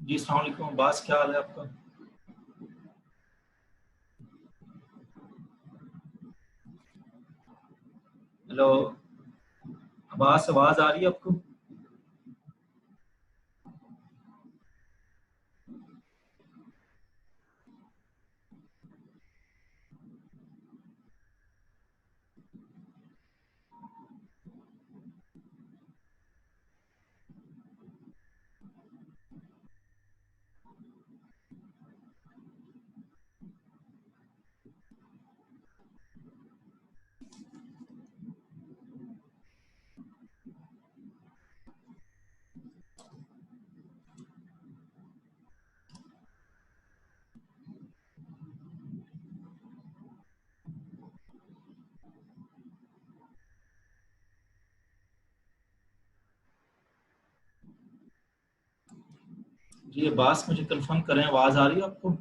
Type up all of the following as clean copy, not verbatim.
जी अस्सलाम वालेकुम अब्बास, क्या हाल है आपका? हेलो अब्बास, आवाज आ रही है आपको? जी अब्बास, मुझे कंफर्म करें, आवाज आ रही है आपको?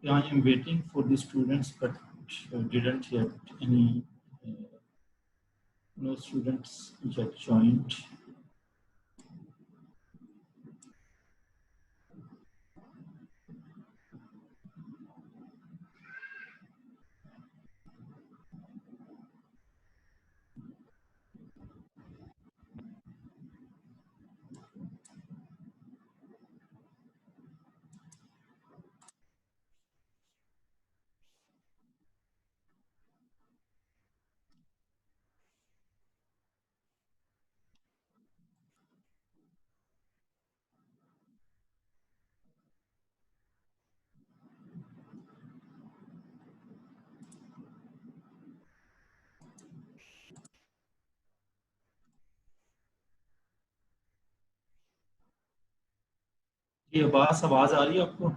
I am waiting for the students, but didn't yet any no students yet joined. जी अब्बास, आवाज आ रही है आपको?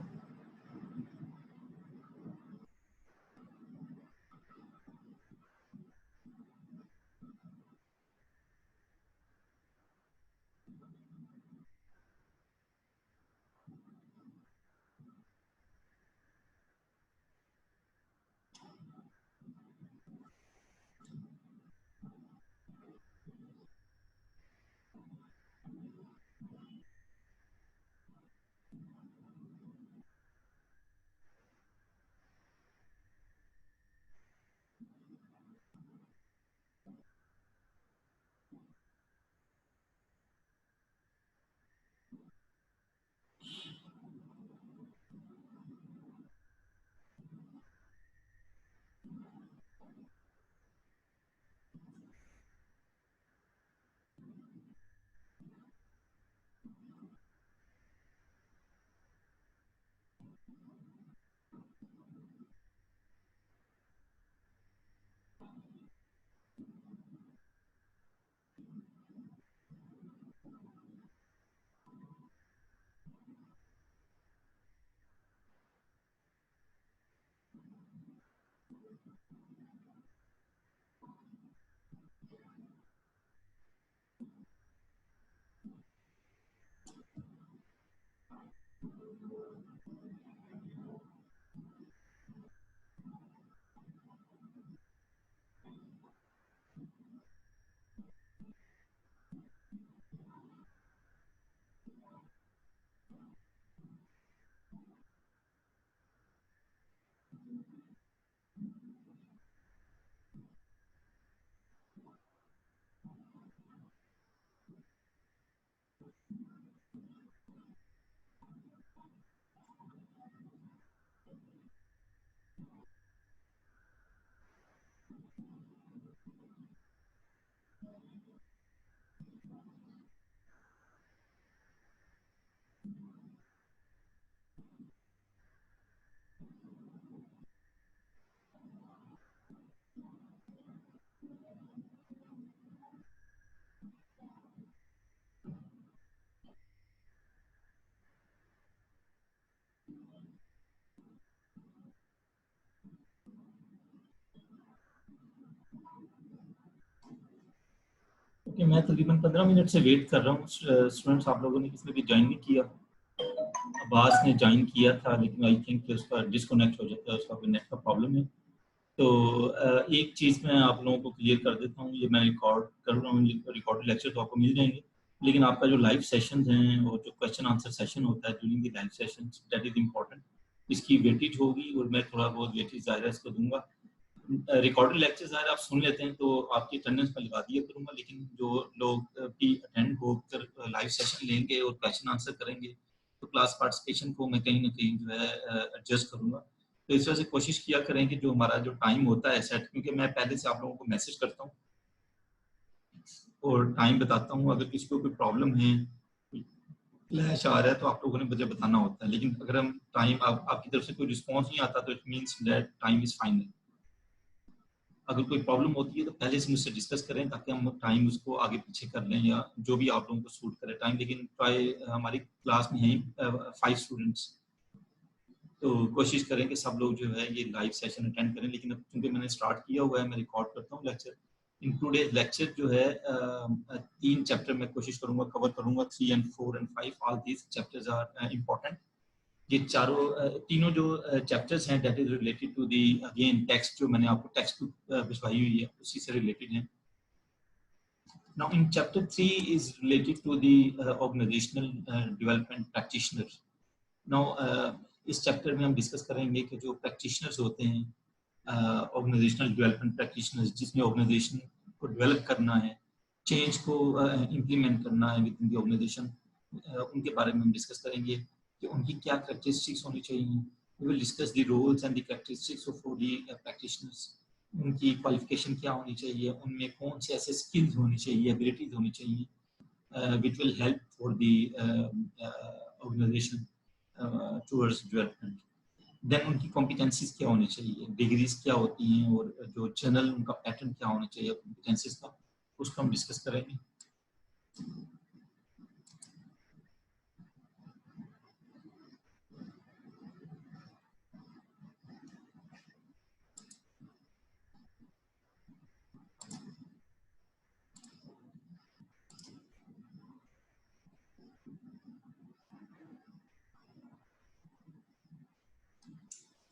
कि मैं तकरीबन 15 मिनट से वेट कर रहा हूँ। स्टूडेंट्स आप लोगों ने किसी ने भी ज्वाइन नहीं किया। अब्बास ने ज्वाइन किया था लेकिन आई थिंक उसका डिस्कनेक्ट हो जाता है, उसका कोई नेट का प्रॉब्लम है। तो एक चीज़ मैं आप लोगों को क्लियर कर देता हूँ, ये मैं रिकॉर्ड कर रहा हूँ, रिकॉर्डेड लेक्चर तो आपको मिल जाएंगे, लेकिन आपका जो लाइव सेशन हैं और जो क्वेश्चन आंसर सेशन होता है during the live session, that is important. इसकी वेटेज होगी और मैं थोड़ा बहुत वेटेज ज़ाहिर इसको दूंगा। रिकॉर्डेड लेक्चर ज़ाहिर आप सुन लेते हैं तो आपकी अटेंडेंस में लगा दिया करूँगा, लेकिन जो लोग भी अटेंड होकर लाइव सेशन लेंगे और क्वेश्चन आंसर करेंगे तो क्लास पार्टिसिपेशन को मैं कहीं ना कहीं जो है एडजस्ट करूँगा। तो इस वजह से कोशिश किया करें कि जो हमारा जो टाइम होता है सेट, क्योंकि मैं पहले से आप लोगों को मैसेज करता हूँ और टाइम बताता हूँ, अगर किसी को कोई प्रॉब्लम है, क्लैश आ रहा है तो आप लोगों ने मुझे बताना होता है, लेकिन अगर हम टाइम आपकी तरफ से कोई रिस्पॉन्स नहीं आता तो it means that time is final. अगर कोई प्रॉब्लम होती है तो पहले से मुझसे डिस्कस करें ताकि हम टाइम उसको आगे पीछे कर लें या जो भी आप लोगों को सूट करे टाइम। लेकिन ट्राई, हमारी क्लास में है 5 स्टूडेंट्स, तो कोशिश करें कि सब लोग जो है ये लाइव सेशन अटेंड करें। लेकिन अब चूंकि मैंने स्टार्ट किया हुआ है, मैं रिकॉर्ड करता हूँ लेक्चर। इन टुडेज लेक्चर जो है 3 चैप्टर मैं कोशिश करूंगा कवर करूंगा, 3 and 4 and 5, all these chapters are important. ये तीनों जो चैप्टर्स हैं that is related to the again text, जो मैंने आपको टेक्स्ट भिजवाई हुई है उसी से रिलेटेड है। Now in chapter 3 is related to the organizational development practitioner. Now इस चैप्टर में हम डिस्कस करेंगे कि जो प्रैक्टिशनर्स होते हैं, ऑर्गेनाइजेशनल डेवलपमेंट प्रैक्टिशनर्स, जिसमें ऑर्गेनाइजेशन को डेवलप करना है, चेंज को इम्प्लीमेंट करना है विद इन द ऑर्गेनाइजेशन, उनके बारे में हम डिस्कस करेंगे कि उनकी क्या कैरेक्टरिस्टिक्स होनी चाहिए। We will discuss the roles and the characteristics of the practitioners, उनकी क्वालिफिकेशन क्या होनी चाहिए, उनमें कौन से ऐसे स्किल्स होनी चाहिए, एबिलिटीज होनी चाहिए which will help for the organisation towards development. Then उनकी कॉम्पिटेंसीज क्या होनी चाहिए, डिग्रीज क्या होती हैं और जो जनरल उनका पैटर्न क्या होना चाहिए कॉम्पिटेंसीज का, उसको हम डिस्कस करेंगे।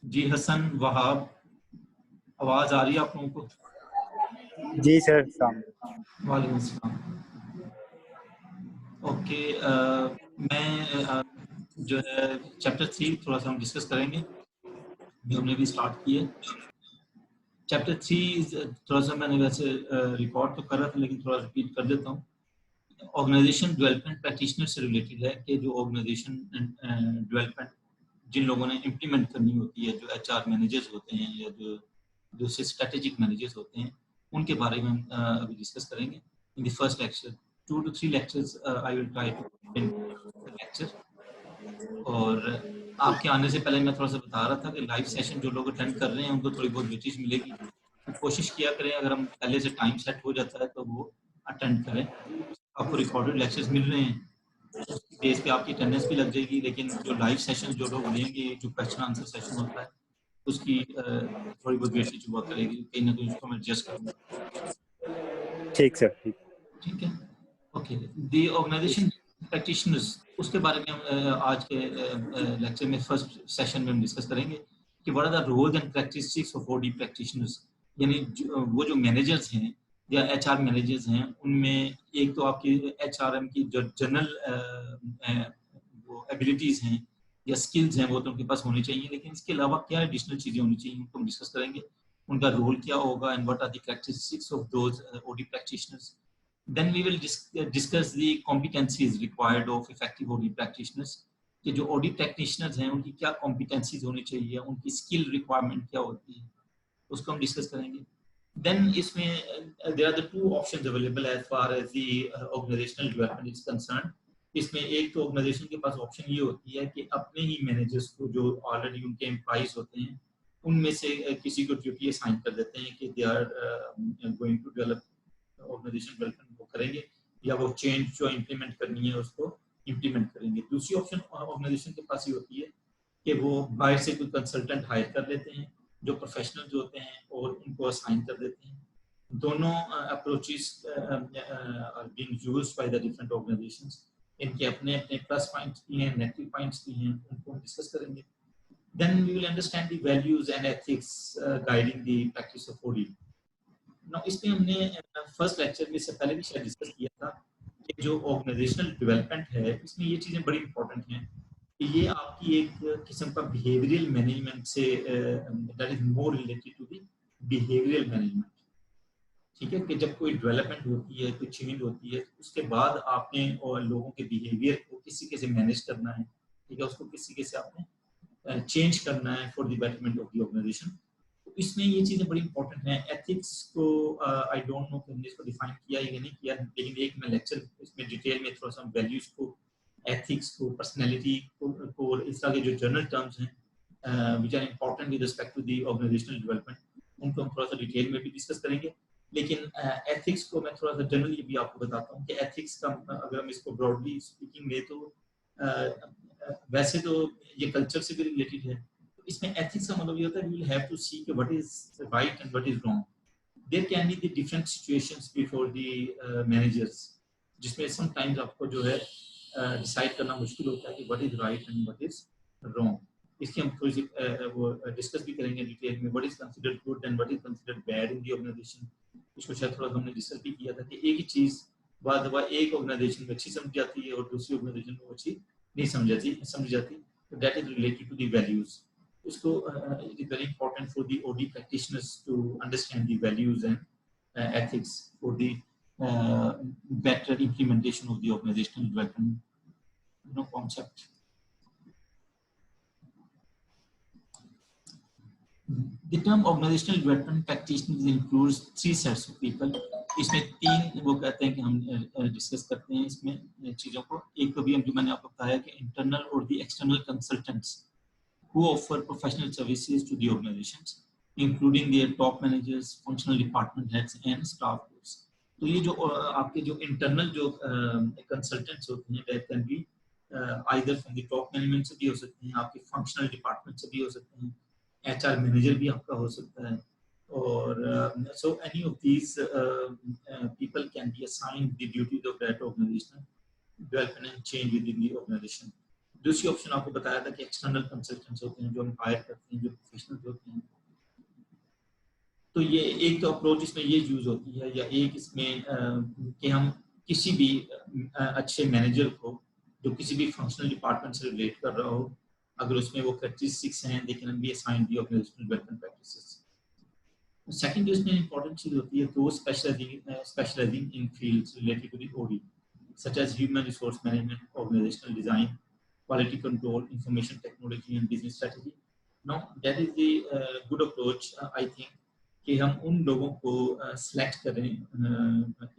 जी हसन वहाब, आवाज आ रही है आप लोगों को? जी सर। वालेकुम अस्सलाम। ओके, मैं जो है चैप्टर 3 थोड़ा सा हम डिस्कस करेंगे, जो हमने भी स्टार्ट किए। चैप्टर 3 थोड़ा सा मैंने वैसे रिकॉर्ड तो कर रहा था लेकिन थोड़ा रिपीट कर देता हूँ। ऑर्गेनाइजेशन डेवलपमेंट प्रैक्टिशनर से रिलेटेड है कि जो ऑर्गेनाइजेशन डेवलपमेंट जिन लोगों ने इम्प्लीमेंट करनी होती है, जो एचआर मैनेजर्स होते हैं या जो दूसरे स्ट्रेटेजिक मैनेजर्स होते हैं, उनके बारे में हम अभी डिस्कस करेंगे in the first lecture. 2 to 3 lectures I will try to lecture. और आपके आने से पहले मैं थोड़ा सा बता रहा था कि लाइव सेशन जो लोग अटेंड कर रहे हैं उनको थोड़ी बहुत वेटेज मिलेगी, तो कोशिश किया करें अगर हम पहले से टाइम सेट हो जाता है तो वो अटेंड करें। आपको रिकॉर्डेड लेक्चर्स मिल रहे हैं, उसकी बेस पे आपकी अटेंडेंस भी लग जाएगी, लेकिन जो लाइव सेशन जो लोग लेंगे, जो क्वेश्चन आंसर सेशन होता है उसकी थोड़ी बहुत वेटेज हुआ करेगी, कहीं ना कहीं उसको मैं एडजस्ट करूँगा। ठीक सर, ठीक है, ओके। दी ऑर्गेनाइजेशन प्रैक्टिशनर्स, उसके बारे में हम आज के लेक्चर में फर्स्ट सेशन में हम डिस्कस करेंगे कि what are the roles and characteristics of OD practitioners. यानी वो जो मैनेजर्स हैं या एचआर मैनेजर्स हैं, उनमें एक तो आपकी एचआरएम की जो जनरल वो एबिलिटीज हैं या स्किल्स हैं वो तो उनके पास होनी चाहिए, लेकिन इसके अलावा क्या एडिशनल चीजें होनी चाहिए उनको हम डिस्कस करेंगे। उनका रोल क्या होगा and what are the characteristics of those OD practitioners. Then we will discuss the competencies required of effective OD practitioners, कि जो OD practitioners हैं उनकी क्या competencies होनी चाहिए, उनकी skill requirement क्या होती है, उसको हम डिस्कस करेंगे। Then इसमें there are the 2 options available as far as the organizational development is concerned। इसमें एक तो ऑर्गेनाइजेशन के पास ऑप्शन ये होती है कि अपने ही मैनेजर्स को जो ऑलरेडी उनके एम्प्लॉइज होते हैं उनमें से किसी को ड्यूटी असाइन कर देते हैं कि they are going to develop organisation development को करेंगे या वो चेंज जो इम्प्लीमेंट करनी है उसको इम्प्लीमेंट करेंगे। दूसरी ऑप्शन ऑर्गेनाइजेशन के पास ये होती है कि वो बाहर से कोई कंसल्टेंट हायर कर लेते हैं जो प्रोफेशनल जो होते हैं और उनको असाइन कर देते हैं। दोनों approaches are being used by the different organisations. इनके अपने अपने प्लस पॉइंट्स भी हैं, नेगेटिव पॉइंट्स भी हैं, उनको हम डिस्कस करेंगे। Then we will understand the values and ethics guiding the practice of OD. Now, इसमें हमने फर्स्ट लेक्चर में से पहले भी शायद डिस्कस किया था कि जो ऑर्गेनाइजेशनल डेवलपमेंट है इसमें ये चीज़ें बड़ी इंपॉर्टेंट हैं कि ये आपकी एक किस्म का बिहेवियरल मैनेजमेंट से that is more related to the behavioural management. ठीक है, कि जब कोई डेवलपमेंट होती है, कोई चेंज होती है, उसके बाद आपने और लोगों के बिहेवियर को किस तरीके से मैनेज करना है, ठीक है, उसको किस तरीके से आपने चेंज करना है for the betterment of the organisation. तो इसमें ये चीज़ें बड़ी इंपॉर्टेंट हैं। एथिक्स को आई डोंट नो कि हमने इसको डिफाइन किया या नहीं किया, लेकिन एक मैं लेक्चर इसमें डिटेल में थोड़ा सा वैल्यूज को, एथिक्स को, पर्सनैलिटी को और इस तरह के जो जनरल टर्म्स हैं which are important with respect to the organisational development, उनको हम थोड़ा सा डिटेल में भी डिस्कस करेंगे। लेकिन एथिक्स को मैं थोड़ा सा जनरली भी आपको बताता हूँ कि एथिक्स का अगर हम इसको ब्रॉडली स्पीकिंग ले तो वैसे तो ये कल्चर से भी रिलेटेड है। तो इसमें एथिक्स का मतलब ये होता है we will have to see कि what is right and what is wrong. There can be the different situations before the managers, जिसमें समटाइम्स आपको जो है डिसाइड करना मुश्किल होता है कि what is right and what is रॉन्ग। इसकी हम थोड़ी सी वो डिस्कस भी करेंगे डिटेल में, what is considered good and what is considered bad in the organisation. इसको शायद थोड़ा हमने डिस्कस भी किया था कि एक ही चीज बाद दफा एक ऑर्गेनाइजेशन में अच्छी समझ जाती है और दूसरी ऑर्गेनाइजेशन में अच्छी नहीं समझ जाती। तो that is related to the values. इसको it is very important for the OD practitioners to understand the values and ethics for the better implementation of the organizational development concept. The term organizational development practitioners includes three sets of people. इसमें तीन वो कहते हैं कि हम discuss करते हैं इसमें चीज़ों को। एक तो भी जो मैंने आपको बताया कि इंटरनल और the external consultants who offer professional services to the organizations, including their top managers, functional department heads and staff groups. तो ये जो आपके जो इंटरनल जो कंसल्टेंट्स होते हैं that can be either from the top management से भी हो सकते हैं, आपके फंक्शनल डिपार्टमेंट से भी हो सकते हैं, HR मैनेजर भी आपका हो सकता है, और so any of these people can be assigned the duties of that organizational development and change within the organization. दूसरी ऑप्शन आपको बताया था कि एक्सटर्नल कंसल्टेंट्स होते हैं जो हम हायर करते हैं, जो प्रोफेशनल्स होते हैं। तो ये एक तो अप्रोच इसमें ये यूज होती है, या एक इसमें कि हम किसी भी अच्छे मैनेजर को जो किसी भी फंक्शनल डिपार्टमेंट से रिलेट कर रहा हो, अगर उसमें वो कैरेक्टरिस्टिक्स हैं, they can be assigned the organisational development practices. Second जो इसमें इंपॉर्टेंट चीज होती है तो specialising in fields related to the OD such as human resource management, organisational design, quality control, information technology and business strategy. Now that is the good approach I think कि हम उन लोगों को select करें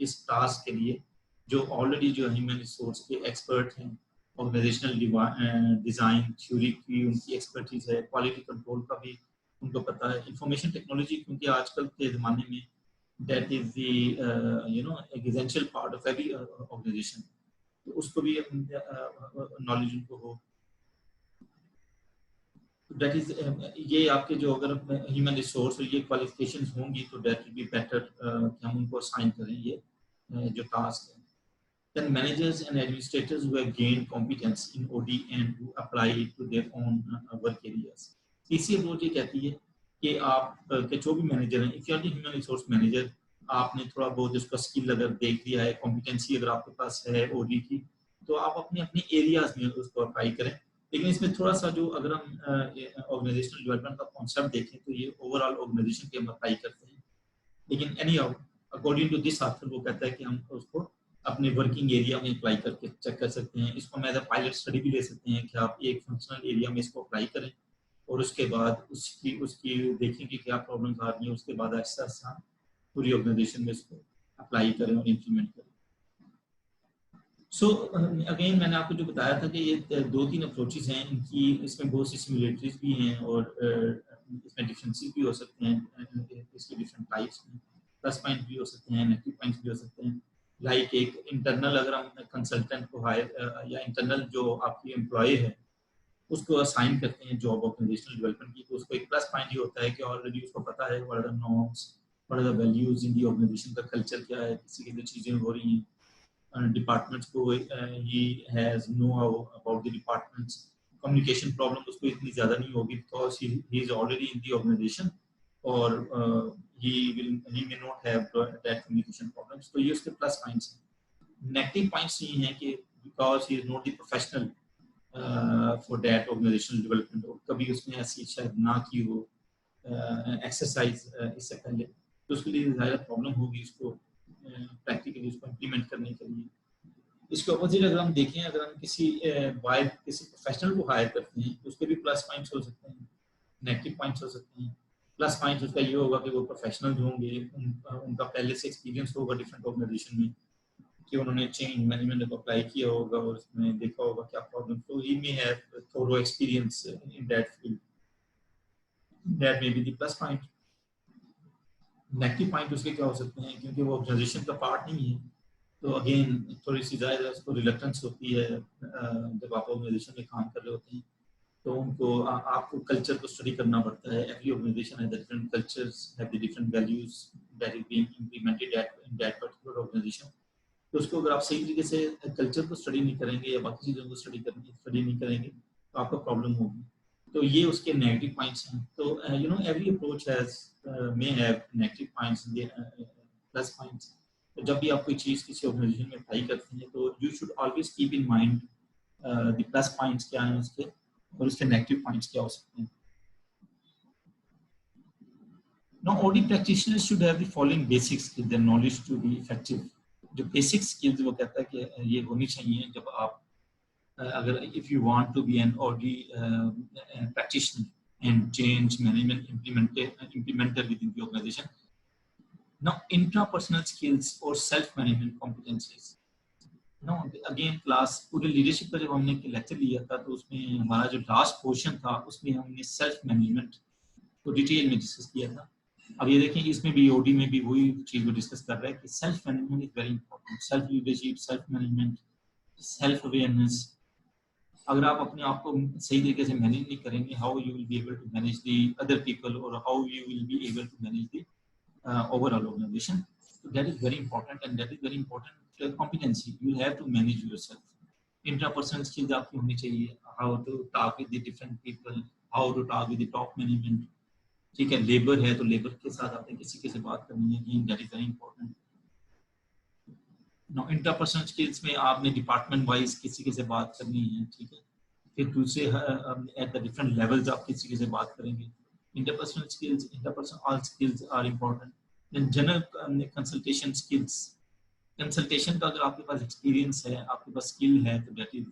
इस टास्क के लिए जो ऑलरेडी जो ह्यूमन रिसोर्स के एक्सपर्ट हैं, ऑर्गेनाइजेशनल डिजाइन थ्योरी की उनकी एक्सपर्टीज है, क्वालिटी कंट्रोल का भी उनको पता है, इंफॉर्मेशन टेक्नोलॉजी क्योंकि आजकल के ज़माने में that is the essential part of every organisation, तो उसको भी नॉलेज उनको हो। दैट इज ये आपके जो अगर ह्यूमन रिसोर्स और ये क्वालिफिकेशंस होंगी तो दैट विल बी बेटर कि हम उनको असाइन करें ये जो टास्क है। Then managers and administrators who have gained competence in OD and who apply it to their own work areas. तीसरी अप्रोच ये कहती है कि आप के जो भी मैनेजर हैं, if you are the human resource manager, आपने थोड़ा बहुत उसका स्किल अगर देख लिया है, कॉम्पिटेंसी अगर आपके पास है ओडी की, तो आप अपने अपने एरियाज में उसको अप्लाई करें। लेकिन इसमें थोड़ा सा जो अगर हम ऑर्गेनाइजेशनल डेवलपमेंट का कॉन्सेप्ट देखें तो ये ओवरऑल ऑर्गेनाइजेशन के हम अप्लाई करते हैं, लेकिन anyhow according to this author वो कहता है कि हम उसको अपने वर्किंग एरिया में अप्लाई करके चेक कर सकते हैं। इसको हम एज अ पायलट स्टडी भी ले सकते हैं कि आप एक फंक्शनल एरिया में इसको अप्लाई करें और उसके बाद उसकी देखें कि क्या प्रॉब्लम्स आ रही हैं, उसके बाद आहिस्ता आहिस्ता पूरी ऑर्गेनाइजेशन में इसको अप्लाई करें और इम्प्लीमेंट करें। सो अगेन मैंने आपको जो बताया था कि ये दो तीन अप्रोचेस हैं, इनकी इसमें बहुत सी सिमिलरिटीज भी हैं और इसमें डिफरेंसेस भी हो सकते हैं, इसके डिफरेंट टाइप्स में प्लस पॉइंट भी हो सकते हैं, नेगेटिव पॉइंट्स भी हो सकते हैं। लाइक एक इंटरनल अगर हम कंसल्टेंट को हायर या इंटरनल जो आपकी एम्प्लॉय है उसको असाइन करते हैं जॉब ऑर्गेनाइजेशनल डेवलपमेंट की, तो उसको एक प्लस पॉइंट ये होता है कि ऑलरेडी उसको पता है what are the norms, what are the values in the organisation, का कल्चर क्या है, किसी की जो चीजें हो रही हैं डिपार्टमेंट्स को, he has know about the departments, communication problem उसको इतनी ज्यादा नहीं होगी because he is already in the organisation, और he may not have that communication problems. तो ये उसके प्लस पॉइंट्स हैं। नेगेटिव पॉइंट्स ये हैं कि because he is not the professional for that organisational development, और कभी उसने ऐसी शायद ना की हो एक्सरसाइज इससे पहले, तो उसके लिए ज़्यादा प्रॉब्लम होगी उसको प्रैक्टिकली उसको इम्प्लीमेंट करने के लिए। इसके अपोजिट अगर हम देखें, अगर हम किसी प्रोफेशनल को हायर करते हैं तो उसके भी प्लस पॉइंट्स हो सकते हैं, नेगेटिव पॉइंट्स हो सकते हैं। प्लस पॉइंट उसका ये होगा कि वो प्रोफेशनल होंगे, उनका पहले से एक्सपीरियंस होगा डिफरेंट ऑर्गेनाइजेशन में, कि उन्होंने चेंज मैनेजमेंट को अप्लाई किया होगा और उसमें देखा होगा क्या प्रॉब्लम, तो he may have thorough experience in that field, that may be the plus point. Negative point उसके क्या हो सकते हैं, क्योंकि वो ऑर्गेनाइजेशन का पार्ट नहीं है, तो अगेन थोड़ी सी ज़्यादा उसको रिलक्टेंस होती है जब आप ऑर्गेनाइजेशन में काम कर रहे होते हैं, तो उनको आपको कल्चर को स्टडी करना पड़ता है। Every organisation has different cultures, have the different values that is being implemented in that particular organisation. तो उसको अगर आप सही तरीके से कल्चर को स्टडी नहीं करेंगे या बाकी चीज़ों को स्टडी नहीं करेंगे तो आपका प्रॉब्लम होगी। तो ये उसके नेगेटिव पॉइंट्स हैं। तो you know every approach has may have negative points and plus points. तो जब भी आप कोई चीज़ किसी ऑर्गेनाइजेशन में अप्लाई करते हैं तो you should always keep in mind the plus points क्या हैं उसके और उसके नेगेटिव पॉइंट्स क्या हो सकते हैं। Now, OD practitioners should have the following basic skills and knowledge to be effective. जो basic skills वो कहता है कि ये होनी चाहिए जब आप अगर if you want to be an OD practitioner and change management implementer within the organization. Now, intrapersonal skills or self-management competencies. No, again class पूरे लीडरशिप का जब हमने लेक्चर लिया था तो उसमें हमारा जो लास्ट पोर्शन था उसमें हमने सेल्फ मैनेजमेंट को डिटेल में डिस्कस किया था। अब ये देखें इसमें भी ओडी में भी वही चीज को डिस्कस कर रहा है कि self management is very important. Self leadership, self management, self awareness. अगर आप अपने आप को सही तरीके से मैनेज नहीं करेंगे, how you will be able to manage the other people और how you will be able to manage the overall organisation. So that is very important and that is very important competency. You have to manage yourself. Intrapersonal skills आपकी होनी चाहिए, how to talk with the different people, how to talk with the top management. ठीक है, labour है तो labour के साथ आपने किसी से बात करनी है, that is very important. Now interpersonal skills में आपने डिपार्टमेंट वाइज किसी से बात करनी है, ठीक है, फिर दूसरे at the different levels आप किसी से बात करेंगे. Interpersonal skills, interpersonal skills are important. General consultation skills, consultation का अगर आपके पास एक्सपीरियंस है, आपके पास स्किल है तो दैट इज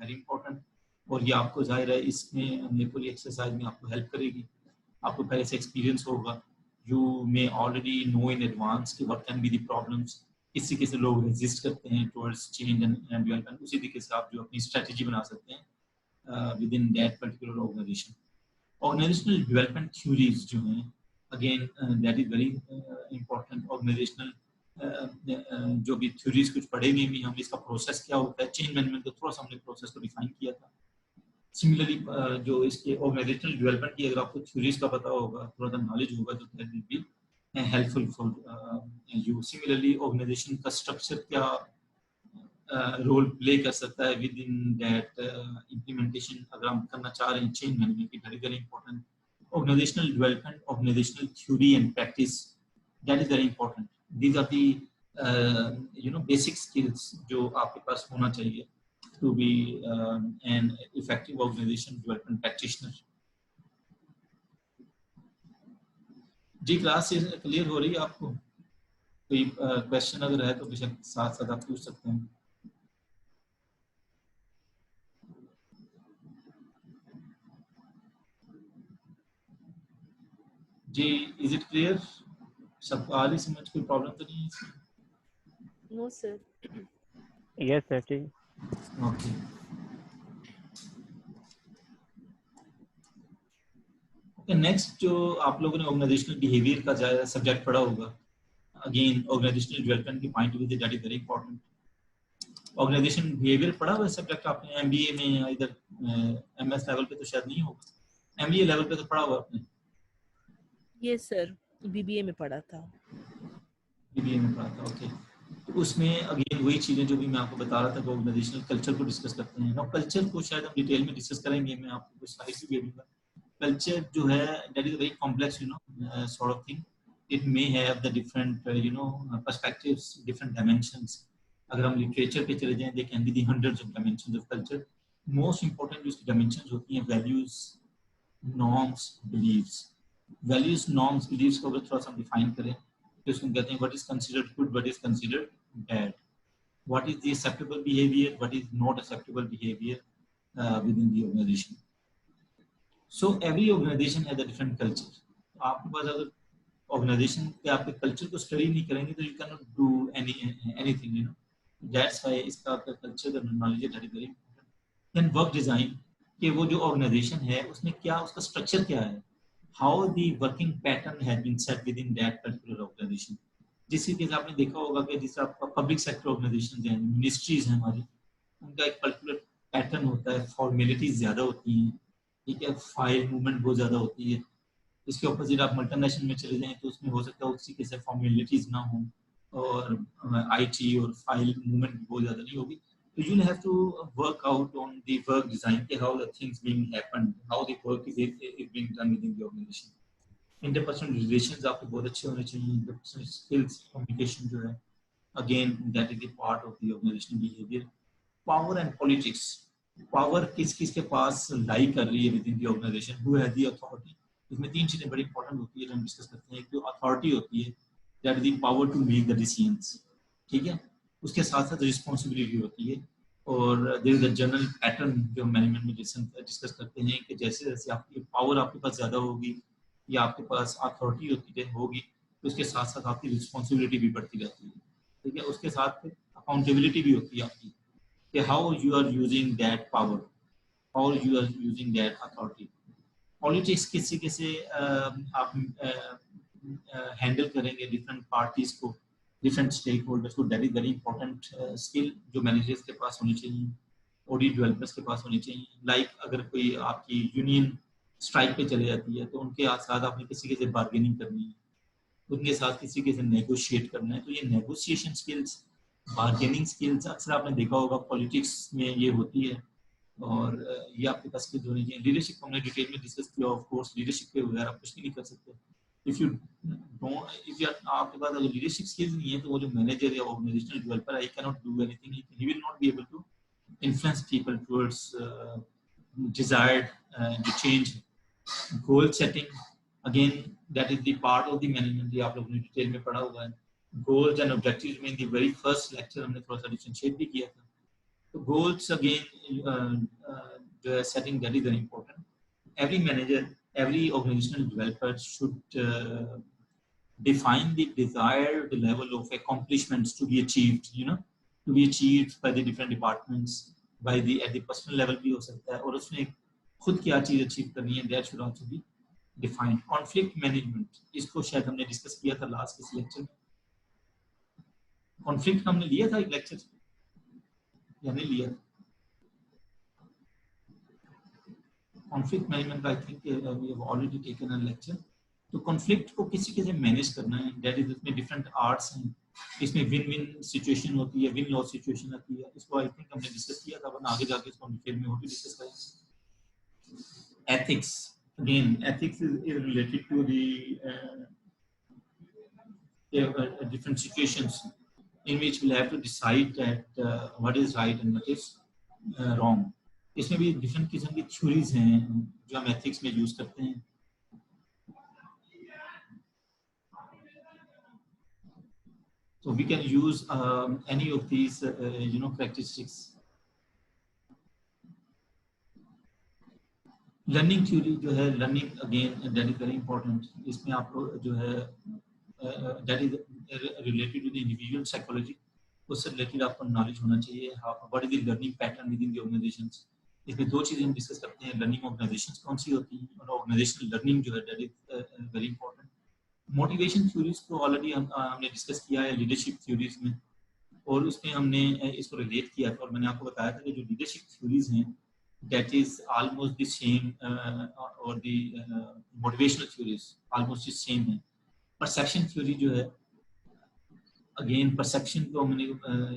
वेरी इंपॉर्टेंट। और ये आपको जाहिर है इसमें हमने पूरी एक्सरसाइज में आपको हेल्प करेगी। आपको पहले से एक्सपीरियंस होगा, you may already know in advance कि what can be the problems, किस तरीके से लोग रेजिस्ट करते हैं टुवर्ड्स चेंज एंड डेवलपमेंट। उसी तरीके से आप जो अपनी स्ट्रेटजी बना सकते हैं within that particular organisation. Organisational development theories जो हैं, again that is very important. Organizational जो भी थ्योरीज कुछ पढ़ेंगे भी हम, इसका प्रोसेस क्या होता है, चेंज मैनेजमेंट का थोड़ा सा हमने प्रोसेस को डिफाइन किया था। सिमिलरली जो इसके ऑर्गेनाइजेशनल डेवलपमेंट की अगर आपको थ्योरीज का पता होगा, थोड़ा सा नॉलेज होगा तो that will be helpful for you. Similarly organisation का स्ट्रक्चर क्या रोल प्ले कर सकता है विद इन दैट इम्प्लीमेंटेशन, अगर हम करना चाह रहे हैं चेंज मैनेजमेंट की, very important. Organizational development, organizational theory and practice, that is very important. These are the basic skills जो आपके पास होना चाहिए to be an effective organization development practitioner. Ji class clear हो रही है आपको? कोई क्वेश्चन अगर है तो बेशक साथ साथ आप पूछ सकते हैं। जी इज इट क्लियर? सबको आ रही समझ, कोई प्रॉब्लम तो नहीं है इसमें? No sir. यस सर, ठीक। ओके, नेक्स्ट जो आप लोगों ने ऑर्गेनाइजेशनल बिहेवियर का सब्जेक्ट पढ़ा होगा, अगेन ऑर्गेनाइजेशनल डेवलपमेंट की point of view that is very important. Organisation behaviour पढ़ा हुआ सब्जेक्ट आपने एमबीए में या इधर एमएस लेवल पे तो शायद नहीं होगा, एमबीए लेवल पे तो पढ़ा हुआ आपने? Yes sir. बीबीए में पढ़ा था। बीबीए में पढ़ा था, ओके। तो उसमें अगेन वही चीज़ें जो भी मैं आपको बता रहा था, वो ऑर्गेनाइजेशनल कल्चर को डिस्कस करते हैं। और कल्चर को शायद हम डिटेल में डिस्कस करेंगे, मैं आपको कुछ स्लाइड्स भी दे दूंगा। कल्चर जो है that is very complex sort of thing. It may have the different perspectives, different dimensions. अगर हम लिटरेचर पे चले जाएं, they can be the hundreds of dimensions of culture. Most important जो उसकी डायमेंशंस होती हैं, values, norms, beliefs. Values, norms, beliefs को अगर थोड़ा सा डिफाइन करें तो उसको कहते हैं what is considered good, what is considered bad, what is the acceptable behavior, what is not acceptable behavior within the organization. So every organization has a different culture. आपके पास अगर organization के आपके culture को study नहीं करेंगे तो you cannot do anything, you know. That's why इसका आपका culture का knowledge is very very important. Then work design, कि वो जो organization है उसमें क्या उसका structure क्या है, how the working pattern has been set within that particular organization. जिस तरीके से आपने देखा होगा कि जिस आपका पब्लिक सेक्टर ऑर्गेनाइजेशन हैं, मिनिस्ट्रीज हैं हमारी, उनका एक पर्टिकुलर पैटर्न होता है, फॉर्मेलिटीज ज्यादा होती हैं, ठीक है, फाइल मूवमेंट बहुत ज्यादा होती है। इसके ऑपोजिट आप मल्टीनेशनल में चले जाएं तो उसमें हो सकता है उसी के से फॉर्मेलिटीज ना हो और आईटी और फाइल मूवमेंट बहुत ज्यादा नहीं होगी। तो you have to work out on the work design के how the things being happened, how the work is being done within the organisation. Interpersonal relations आपके बहुत अच्छे होने चाहिए। इंटरपर्सनल स्किल्स, कम्युनिकेशन जो है, again that is the part of the organisational behaviour. Power and politics, power किस किस के पास लाई कर रही है within the organisation, who has the authority. इसमें तीन चीजें बड़ी इंपॉर्टेंट होती है जो हम डिस्कस करते हैं। एक जो अथॉरिटी होती है, that is the power to make the decisions, ठीक है। उसके साथ साथ रिस्पॉन्सिबिलिटी होती है और there is a general pattern जो मैनेजमेंट में डिस्कस करते हैं कि जैसे जैसे आपकी पावर आपके पास ज्यादा होगी या आपके पास अथॉरिटी होगी तो उसके साथ साथ आपकी रिस्पॉन्सिबिलिटी भी बढ़ती रहती है, ठीक है। उसके साथ अकाउंटेबिलिटी भी होती है आपकी कि how you are using that power, how you are using that authority. Politics किस तरीके से आप हैंडल करेंगे डिफरेंट पार्टीज को, डिफरेंट स्टेक होल्डर्स को, that is very important skill जो मैनेजर्स के पास होनी चाहिए, ऑडिट डेवलपर्स के पास होनी चाहिए। लाइक अगर कोई आपकी यूनियन स्ट्राइक पे चले जाती है तो उनके साथ आपने किसी के बार्गेनिंग करनी है, उनके साथ किसी के नेगोशिएट करना है, तो ये नेगोशिएशन स्किल्स, बार्गेनिंग स्किल्स अक्सर आपने देखा होगा पॉलिटिक्स में ये होती है और ये आपके पास स्किल्स होनी चाहिए। लीडरशिप को हमने डिटेल में डिस्कस किया, ऑफ कोर्स लीडरशिप के बगैर आप कुछ भी नहीं कर सकते। इफ यू आपके पास अगर लीडरशिप स्किल्स नहीं है तो वो जो मैनेजर या ऑर्गेनाइजेशनल डेवलपर है, he can not do anything, he will not be able to influence people towards desired change. Goal setting, again that is the part of the management, ये आप लोगों ने डिटेल में पढ़ा हुआ है। गोल्स एंड ऑब्जेक्टिव्स में in the very first lecture हमने थोड़ा सा डिफरेंशिएट भी किया था। तो गोल्स अगेन जो है setting, that is very important. Every manager, every organizational developer should define the desired level of accomplishments to be achieved, to be achieved by the different departments, by the at the personal level भी हो सकता है, और उसमें खुद क्या चीज achieve करनी है, that should also be defined. Conflict management, इसको शायद हमने डिस्कस किया था लास्ट किसी लेक्चर में। कॉन्फ्लिक्ट हमने लिया था एक लेक्चर या नहीं लिया? Conflict management I think we have already taken a lecture. तो कॉन्फ्लिक्ट को किसी कैसे मैनेज करना है, दैट इज इसमें डिफरेंट आर्ट्स हैं। इसमें विन विन सिचुएशन होती है, विन लॉस सिचुएशन आती है, इसको आई थिंक हमने डिस्कस किया था, वरना आगे जाके इसको डिटेल में और भी डिस्कस करेंगे। Ethics, again ethics is related to the different situations in which we'll have to decide that what is right and what is wrong. इसमें भी डिफरेंट किस्म की थ्योरीज हैं जो हम एथिक्स में यूज करते हैं। So we can use any of these characteristics. Learning theory जो है, learning again that is very important. इसमें आपको जो है that is related to the individual psychology, उससे रिलेटेड आपको नॉलेज होना चाहिए। What is the learning pattern within the organisations. इसमें दो चीजें हम डिस्कस करते हैं, लर्निंग ऑर्गेनाइजेशंस कौन सी होती हैं और ऑर्गेनाइजेशनल लर्निंग जो है that is very important. Motivation theories को ऑलरेडी हमने डिस्कस किया है लीडरशिप थ्योरीज में, और उसमें हमने इसको रिलेट किया था और मैंने आपको बताया था कि जो लीडरशिप थ्योरीज हैं that is almost the same or the motivational theories almost the same है। परसेप्शन थ्योरी जो है, अगेन परसेप्शन को हमने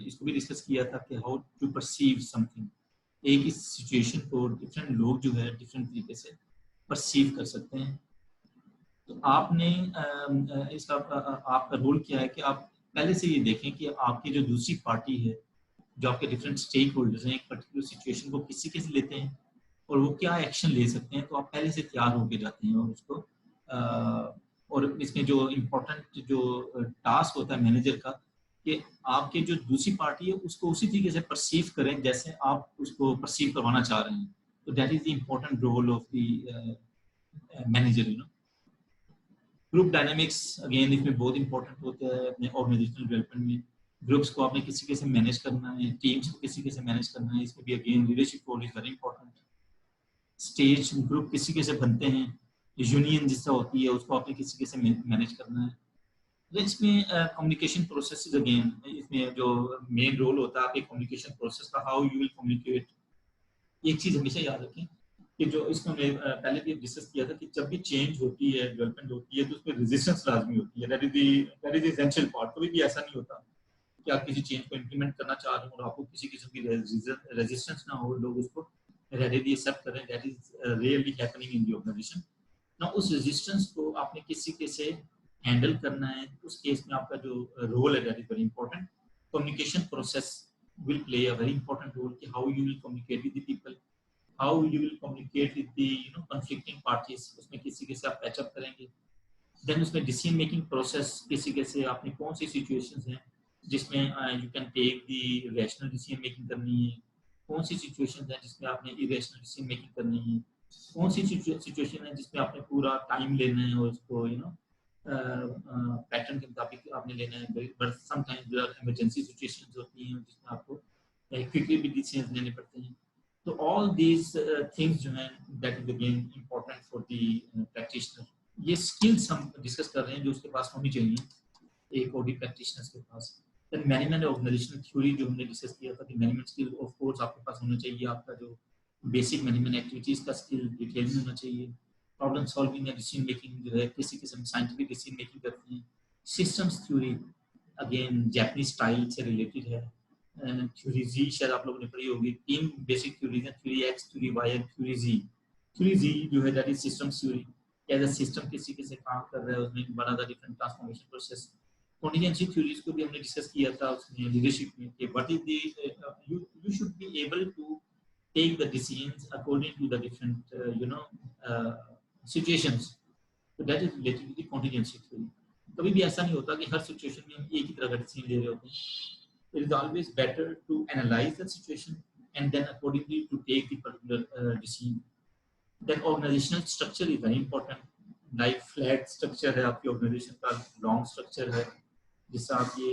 इसको भी डिस्कस किया था कि हाउ टू परसीव समथिंग। एक ही सिचुएशन को डिफरेंट लोग जो है डिफरेंट तरीके से परसीव कर सकते हैं। तो आपने इसका आपका रोल क्या है कि आप पहले से ये देखें कि आपकी जो दूसरी पार्टी है, जो आपके डिफरेंट स्टेक होल्डर्स हैं, एक पर्टिकुलर सिचुएशन को किसी कैसे लेते हैं और वो क्या एक्शन ले सकते हैं। तो आप पहले से तैयार होके जाते हैं और उसको और इसमें जो इम्पोर्टेंट जो टास्क होता है मैनेजर का कि आपके जो दूसरी पार्टी है उसको उसी तरीके से परसीव करें जैसे आप उसको परसीव करवाना चाह रहे हैं। तो that is the important role of the manager, you know. Group dynamics again इसमें बहुत इंपॉर्टेंट होता है अपने ऑर्गेनाइजेशनल डेवलपमेंट में। ग्रुप्स को आपने किसी कैसे मैनेज करना है, टीम्स को किसी कैसे मैनेज करना है, इसमें भी again leadership role is very important. Stage group किसी कैसे बनते हैं, यूनियन जिससे होती है उसको आपने किसी कैसे मैनेज करना है। तो इसमें कम्युनिकेशन प्रोसेस अगेन इसमें जो मेन रोल होता है आपके कम्युनिकेशन प्रोसेस का, हाउ यू विल कम्युनिकेट। एक चीज हमेशा याद रखें कि जो इसको हमने पहले भी डिस्कस किया था कि जब भी चेंज होती है, डेवलपमेंट होती है, तो उसमें रेजिस्टेंस लाजमी होती है। That is essential part. कभी भी ऐसा नहीं होता कि आप किसी चेंज को इम्प्लीमेंट करना चाह रहे हो और आपको किसी किस्म की रेजिस्टेंस ना हो, लोग उसको रेडीली एक्सेप्ट करें। That is really happening in the organisation ना। उस रेजिस्टेंस को आपने किसी कैसे हैंडल करना है, उस केस में आपका जो रोल है that is very important. Communication process will play a very important role कि how you will communicate with the people, how you will communicate with the conflicting parties, उसमें किसी के साथ पैच अप करेंगे। देन उसमें decision making process किसी के से आपने कौन सी सिचुएशंस हैं जिसमें you can take the rational decision making करनी है, कौन सी सिचुएशंस हैं जिसमें आपने इरेशनल डिसीजन मेकिंग करनी है, कौन सी सिचुएशन है जिसमें आपने पूरा टाइम लेना है और उसको पैटर्न के मुताबिक आपने लेना है। But sometimes there are emergency situations होती हैं जिसमें आपको क्विकली भी डिसीजन लेने पड़ते हैं। तो ऑल दीज थिंग्स जो हैं that is again important for the practitioner. ये स्किल्स हम डिस्कस कर रहे हैं जो उसके पास होनी चाहिए एक ऑडिट प्रैक्टिशनर्स के पास। देन मैनेजमेंट ऑर्गेनाइजेशनल थ्योरी जो हमने डिस्कस किया था कि मैनेजमेंट स्किल ऑफ कोर्स आपके पास होना चाहिए। आपका जो बेसिक मैनेजमेंट एक्टिविटीज का स्किल डिटेल में होना चाहिए। प्रॉब्लम सॉल्विंग या डिसीजन मेकिंग जो है किसी किस्म साइंटिफिक डिसीजन मेकिंग करती है। Systems theory again Japanese style से रिलेटेड है। थ्योरी जी शायद आप लोगों ने पढ़ी होगी। तीन बेसिक थ्योरीज हैं, theory X, theory Y and theory Z. Theory Z जो है that is systems theory. As a system किसी कैसे काम कर रहा है, उसमें one of the different transformation process. Contingency theories को भी हमने डिस्कस किया था उसमें लीडरशिप में कि what is the you should be able to take the decisions according to the different situations. So that is related to the contingency theory. कभी भी ऐसा नहीं होता कि हर सिचुएशन में हम एक ही तरह का डिसीजन ले रहे होते हैं। It is always better to analyze the situation and then accordingly to take the particular decision. Then organizational structure is very important. Like flat structure है आपकी organization का, long structure है। जिससे आप ये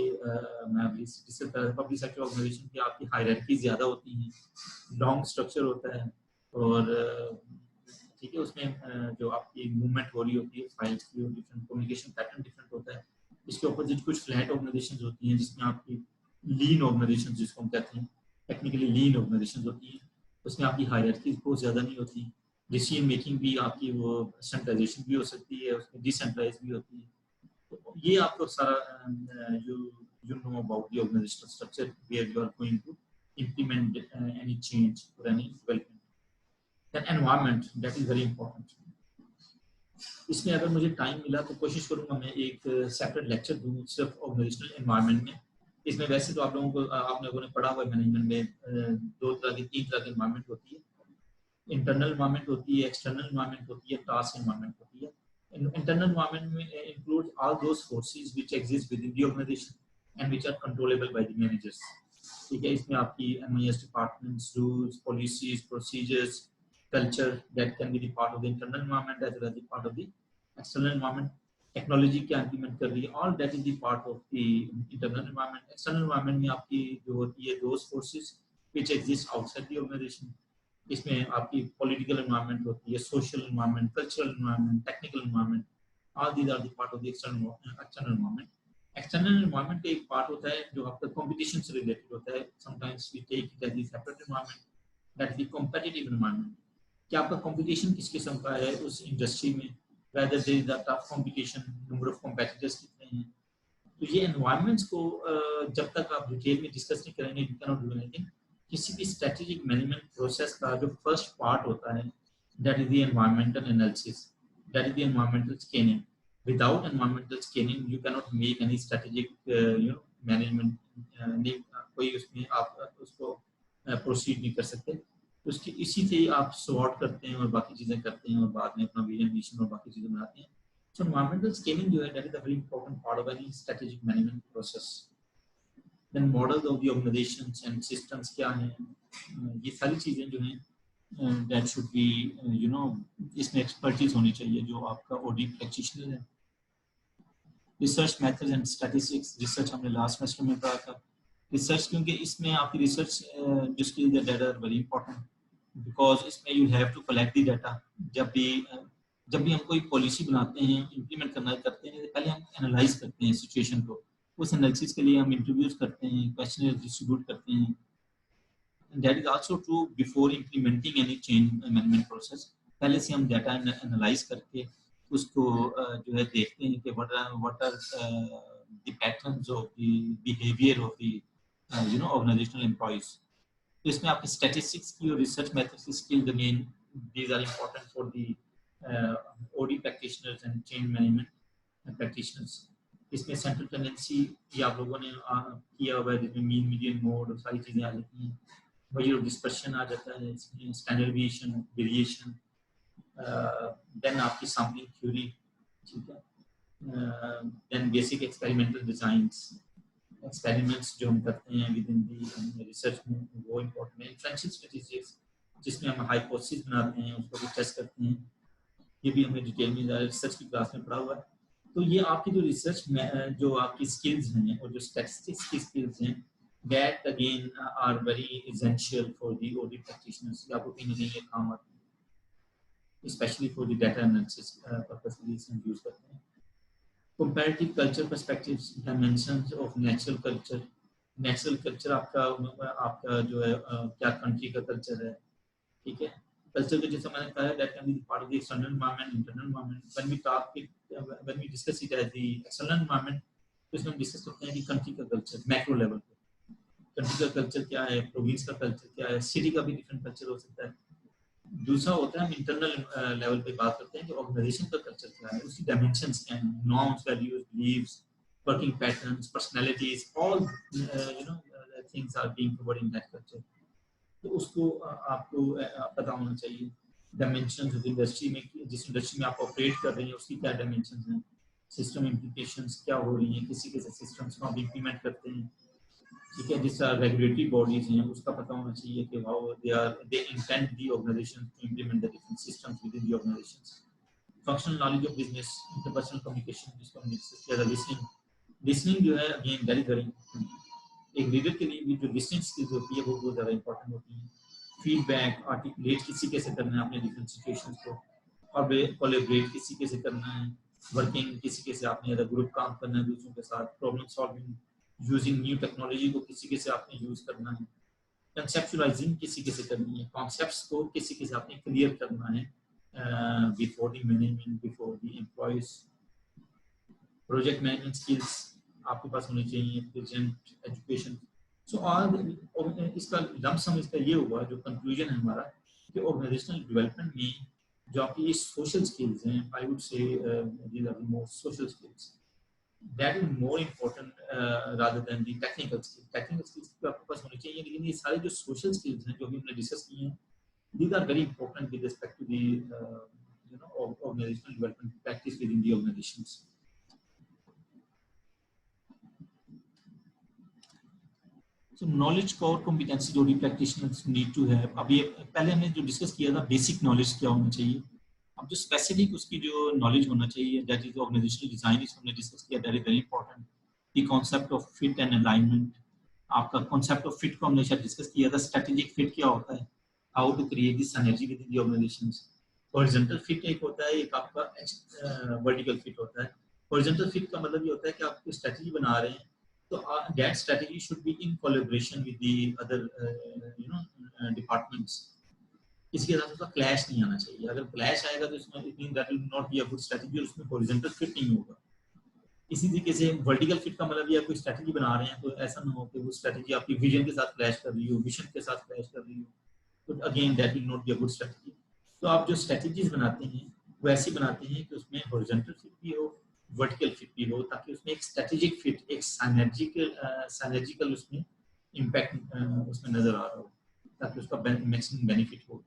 पब्लिक सेक्टर ऑर्गेनाइजेशन की आपकी hierarchy ज़्यादा होती हैं, लॉन्ग स्ट्रक्चर होता है और ठीक है उसमें जो आपकी मूवमेंट हो रही होती है फाइल्स की, डिफरेंट कम्युनिकेशन पैटर्न डिफरेंट होता है। इसके ऑपोजिट कुछ फ्लैट ऑर्गेनाइजेशन होती हैं जिसमें आपकी लीन ऑर्गेनाइजेशन जिसको हम कहते हैं, टेक्निकली लीन ऑर्गेनाइजेशन होती हैं। उसमें आपकी हायरार्की बहुत ज़्यादा नहीं होती। डिसीजन मेकिंग भी आपकी वो सेंट्रलाइजेशन भी हो सकती है, उसमें डिसेंट्रलाइज भी होती है। तो ये आपको सारा you know about the organizational structure where you are going to implement any change or any development. Then environment, that is very important. इसमें अगर मुझे टाइम मिला तो कोशिश करूंगा मैं एक सेपरेट लेक्चर दूं सिर्फ ऑर्गेनाइजेशनल एनवायरनमेंट में। इसमें वैसे तो आप लोगों ने पढ़ा हुआ है मैनेजमेंट में तीन तरह की एनवायरनमेंट होती है। इंटरनल एनवायरनमेंट होती है, एक्सटर्नल एनवायरनमेंट होती है, टास्क एनवायरनमेंट होती है। Internal environment includes all those forces which exist within the organization and which are controllable by the managers. ठीक है, इसमें आपकी MIS departments, rules, policies, procedures, culture that can be the part of the internal environment as well as the part of the external environment. Technology क्या implement कर रही है, all that is the part of the internal environment. External environment में आपकी जो होती है those forces which exist outside the organization. इसमें आपकी पॉलिटिकल एनवायरनमेंट होती है, social environment, cultural environment, technical environment, all these are the part of the external environment. External environment का एक पार्ट होता है जो आपका कंपटीशन से रिलेटेड होता है। Sometimes we take it as the separate environment, that is the competitive environment. कि आपका कंपटीशन किस किस्म का है उस इंडस्ट्री में, whether there is a tough competition, number of competitors कितने हैं. तो ये environments को जब तक आप डिटेल में डिस्कस नहीं करेंगे, you cannot do anything. किसी भी strategic management process का जो first part होता है, that is the environmental analysis, that is the environmental scanning. Without environmental scanning, you cannot make any strategic management. कोई उसमें आप उसको प्रोसीड नहीं कर सकते. उसकी इसी से आप सॉर्ट करते हैं और बाकी चीजें करते हैं और बाद में अपना विजन मिशन और बाकी चीजें बनाते हैं. So environmental scanning जो है, that is a very important part of any strategic management process. Then models of the organizations and systems क्या हैं, ये सारी चीजें जो हैं that should be इसमें expertise होनी चाहिए जो आपका audit practitioner है. Research methods and statistics, research हमने last semester में पढ़ा था. Research क्योंकि इसमें आपकी research जो skills है, data are very important because इसमें you have to collect the data. जब भी हम कोई पॉलिसी बनाते हैं, इम्प्लीमेंट करते हैं, पहले हम एनालाइज करते हैं सिचुएशन को. उस एनालिसिस के लिए हम इंटरव्यूज करते हैं, क्वेश्चनर डिस्ट्रीब्यूट करते हैं. That is also true before implementing any change management process. पहले से हम डाटा एनालाइज करके उसको जो है देखते हैं कि what are the patterns of the behaviour of the organisational employees. तो इसमें आपके स्टैटिस्टिक्स की और रिसर्च मेथड्स की skills again these are important for the OD practitioners and change management practitioners. इसमें सेंट्रल टेंडेंसी ये आप लोगों ने किया हुआ है, जिसमें मीन मीडियन मोड और सारी चीजें आ जाती हैं. वही और डिस्पर्शन आ जाता है, इसमें स्टैंडर्ड डिवीएशन, वेरिएशन, देन आपकी सैम्पलिंग थ्योरी, ठीक है, then basic experimental designs, experiments जो हम करते हैं विद इन द रिसर्च में वो इम्पोर्टेंट है. इन्फ्लुएंशियल स्ट्रेटजीज जिसमें हम हाइपोथेसिस बनाते हैं, उसको भी टेस्ट करते हैं. ये भी हमें डिटेल में रिसर्च की क्लास में पढ़ा हुआ है. तो ये आपकी जो रिसर्च में जो आपकी स्किल्स हैं और जो स्टैटिस्टिक्स की स्किल्स हैं, that again are very essential for the audit practitioners. आपको कहीं ना कहीं ये काम आते हैं, specially for the data analysis purpose के लिए हम यूज करते हैं. Comparative culture perspectives, dimensions of natural culture. Natural culture आपका जो है क्या कंट्री का कल्चर है, ठीक है. कल्चर के जैसा मैंने कहा, that can be part of the external environment, internal environment. When we discuss it as the external environment, तो इसमें हम डिस्कस करते हैं कि कंट्री का कल्चर मैक्रो लेवल पे, कंट्री का कल्चर क्या है, प्रोविंस का कल्चर क्या है, सिटी का भी डिफरेंट कल्चर हो सकता है. दूसरा होता है हम इंटरनल लेवल पे बात करते हैं कि ऑर्गेनाइजेशन का कल्चर क्या है, उसकी डायमेंशंस क्या हैं, norms, values, beliefs, working patterns, personalities, all things are being covered in that culture. तो उसको आपको पता होना चाहिए. डायमेंशंस ऑफ इंडस्ट्री में, जिस इंडस्ट्री में आप ऑपरेट कर रहे हैं उसकी क्या डायमेंशंस हैं, सिस्टम इम्प्लीकेशंस क्या हो रही हैं, किसी के सिस्टम्स को आप इम्प्लीमेंट करते हैं, ठीक है. जिस रेगुलेटरी बॉडीज हैं उसका पता होना चाहिए कि how they intend the organisation to implement the different systems within the organisations. Functional knowledge of business, interpersonal communication, जिसको हम डिस्कस किया था. लिसनिंग जो है अगेन वेरी वेरी इंपॉर्टेंट. एक लीडर के लिए भी जो लिसनिंग स्किल्स होती है वो बहुत ज़्यादा इंपॉर्टेंट होती है. फीडबैक आर्टिकुलेट किसी कैसे करना है अपने डिफरेंट सिचुएशंस को, और कोलैबोरेट किसी कैसे करना है, वर्किंग किसी कैसे आपने अगर ग्रुप काम करना है दूसरों के साथ, problem solving using new technology को किसी कैसे आपने यूज करना है, कंसेप्चुअलाइजिंग किसी कैसे करनी है, कॉन्सेप्ट्स को किसी कैसे आपने क्लियर करना है before the management, before the employees. Project management skills आपके पास होनी चाहिए, प्रेजेंट एजुकेशन. सो ऑल इसका लमसम इसका ये हुआ, जो कंक्लूजन है हमारा, कि ऑर्गेनाइजेशनल डेवलपमेंट में जो आपकी ये सोशल स्किल्स हैं, I would say these are the most social skills, that is more important rather than the technical skills. Technical skills भी आपके पास होनी चाहिए, लेकिन ये सारे जो सोशल स्किल्स हैं जो भी हमने डिस्कस किए हैं, these are very important with respect to the organisational development practice within the organisations. So knowledge core competency जो भी practitioners need to have. अभी पहले हमने जो डिस्कस किया था बेसिक नॉलेज क्या होना चाहिए, अब जो स्पेसिफिक उसकी जो नॉलेज होना चाहिए, दैट इज ऑर्गेनाइजेशनल डिजाइन, इसको हमने डिस्कस किया, that is very important. The concept of fit and alignment, आपका कांसेप्ट ऑफ फिट को हमने शायद डिस्कस किया था. स्ट्रेटेजिक फिट क्या होता है, how to create the synergy within the organisations. Horizontal fit एक होता है, एक आपका वर्टिकल फिट होता है. हॉरिजॉन्टल फिट का मतलब ये होता है कि आप कोई स्ट्रेटजी बना रहे हैं, so that strategy should be in collaboration with the other departments. इसके साथ उसका क्लैश नहीं आना चाहिए। अगर क्लैश आएगा तो इसमें it mean that will not be a good strategy और उसमें हॉरिजॉन्टल फिट नहीं होगा। इसी तरीके से वर्टिकल फिट का मतलब ये कोई स्ट्रेटजी बना रहे हैं तो ऐसा ना हो कि वो स्ट्रेटजी आपकी विजन के साथ क्लैश कर रही हो, विजन के साथ क्लैश कर रही हो, तो again that will not be a good strategy. तो आप जो स्ट्रेटजीज बनाते हैं वो ऐसी बनाते हैं कि उसमें हॉरिजॉन्टल फिट भी हो, वर्टिकल फिट भी हो, ताकि उसमें एक स्ट्रेटेजिक फिट, एक साइनर्जिकल उसमें इम्पैक्ट उसमें नजर आ रहा हो, ताकि उसका मैक्सिमम बेनिफिट हो।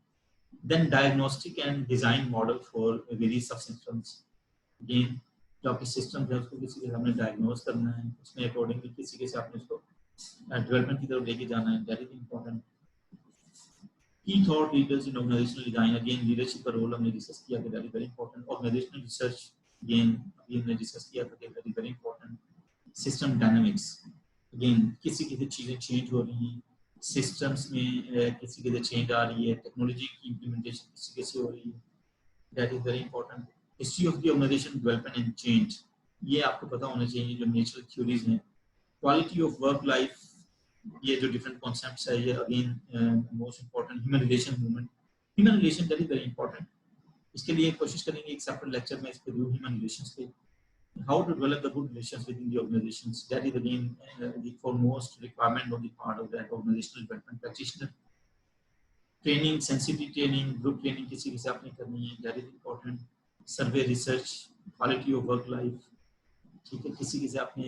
Then diagnostic and design model for various subsystems. Again, जो आपके सिस्टम है उसको किसी के सामने डायग्नोज करना है, उसमें अकॉर्डिंगली किसी के से आपने उसको डेवलपमेंट की तरफ लेके जाना है, that is important. Key thought leaders in organisational design, again leadership का रोल हमने डिस्कस किया कि that is very important. Organisational research, again अभी हमने डिस्कस किया था कि that is very important. System dynamics, again किसी की चीजें चेंज हो रही हैं, सिस्टम्स में किसी के चेंज आ रही है, टेक्नोलॉजी की इम्प्लीमेंटेशन किसी कैसे हो रही है, that is very important. History of the organisation development and change, ये आपको पता होना चाहिए, जो नेचुरल थ्योरीज हैं। क्वालिटी ऑफ वर्क लाइफ, ये जो डिफरेंट कॉन्सेप्ट्स है, ये again most important. Human relation movement, human relation that is very important. इसके लिए कोशिश करेंगे एक सेपरेट लेक्चर में इस पे दूं, ह्यूमन रिलेशंस पे, how to develop the good relations within the organizations. That is again the foremost requirement on the part of that organizational development practitioner. Training, sensitivity training, group training किसी के साथ नहीं करनी है, that is important. Survey research, quality of work life, ठीक है, किसी के साथ आपने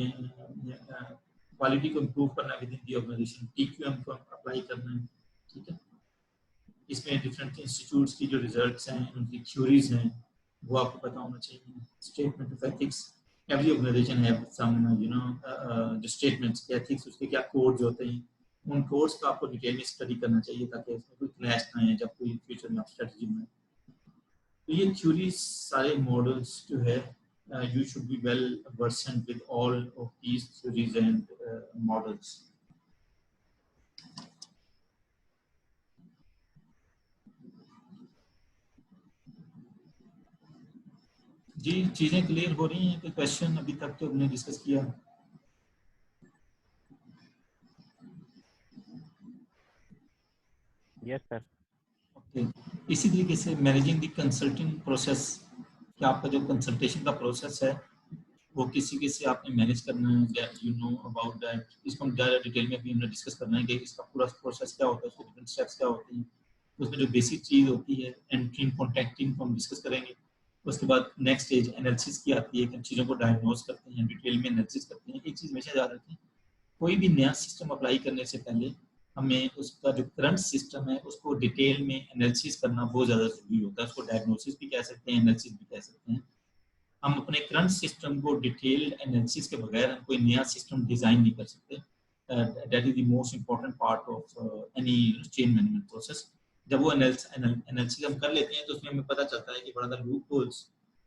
क्वालिटी को इम्प्रूव करना है within the organisation, TQM को अप्लाई करना है, ठीक है। इसमें डिफरेंट इंस्टीट्यूट्स की जो रिजल्ट्स हैं, उनकी थ्योरीज हैं, वो आपको पता होना चाहिए। Statement of ethics, every organisation have some जो स्टेटमेंट्स एथिक्स, उसके क्या कोड्स होते हैं, उन कोड्स का आपको डिटेल में स्टडी करना चाहिए ताकि इसमें कोई क्लैश ना आए जब कोई फ्यूचर में आप स्ट्रेटजी बनाए। तो ये थ्योरीज सारे मॉडल्स जो है, you should be well versed with all of these theories and models. जी, चीजें क्लियर हो रही हैं? कोई क्वेश्चन अभी तक तो हमने डिस्कस किया? Yes, sir. ओके, इसी तरीके से मैनेजिंग द कंसल्टिंग प्रोसेस, क्या आपका जो कंसल्टेशन का प्रोसेस है वो किसी के से आपने मैनेज करना है, that you know about that. इसको हम ज़्यादा डिटेल में भी हमने डिस्कस करना है कि इसका पूरा प्रोसेस क्या होता है, उसके डिफरेंट स्टेप्स क्या होते हैं, उसमें जो बेसिक चीज़ होती है एंट्रिंग कॉन्टैक्टिंग को हम डिस्कस करेंगे। उसके बाद नेक्स्ट स्टेज एनालिसिस की आती है कि चीज़ों को डायग्नोज करते हैं, डिटेल में एनालिसिस करते हैं। एक चीज़ हमेशा याद रखें, कोई भी नया सिस्टम अप्लाई करने से पहले हमें उसका जो करंट सिस्टम है उसको डिटेल में एनालिसिस करना बहुत ज़्यादा जरूरी होता है। उसको डायग्नोसिस भी कह सकते हैं, एनालिसिस भी कह सकते हैं। हम अपने करंट सिस्टम को डिटेल्ड एनालिसिस के बगैर हम कोई नया सिस्टम डिज़ाइन नहीं कर सकते। That is the most important part of any change management process. जब वो एनालिसिस हम कर लेते हैं तो उसमें हमें पता चलता है कि बड़ा सा लूप होल्स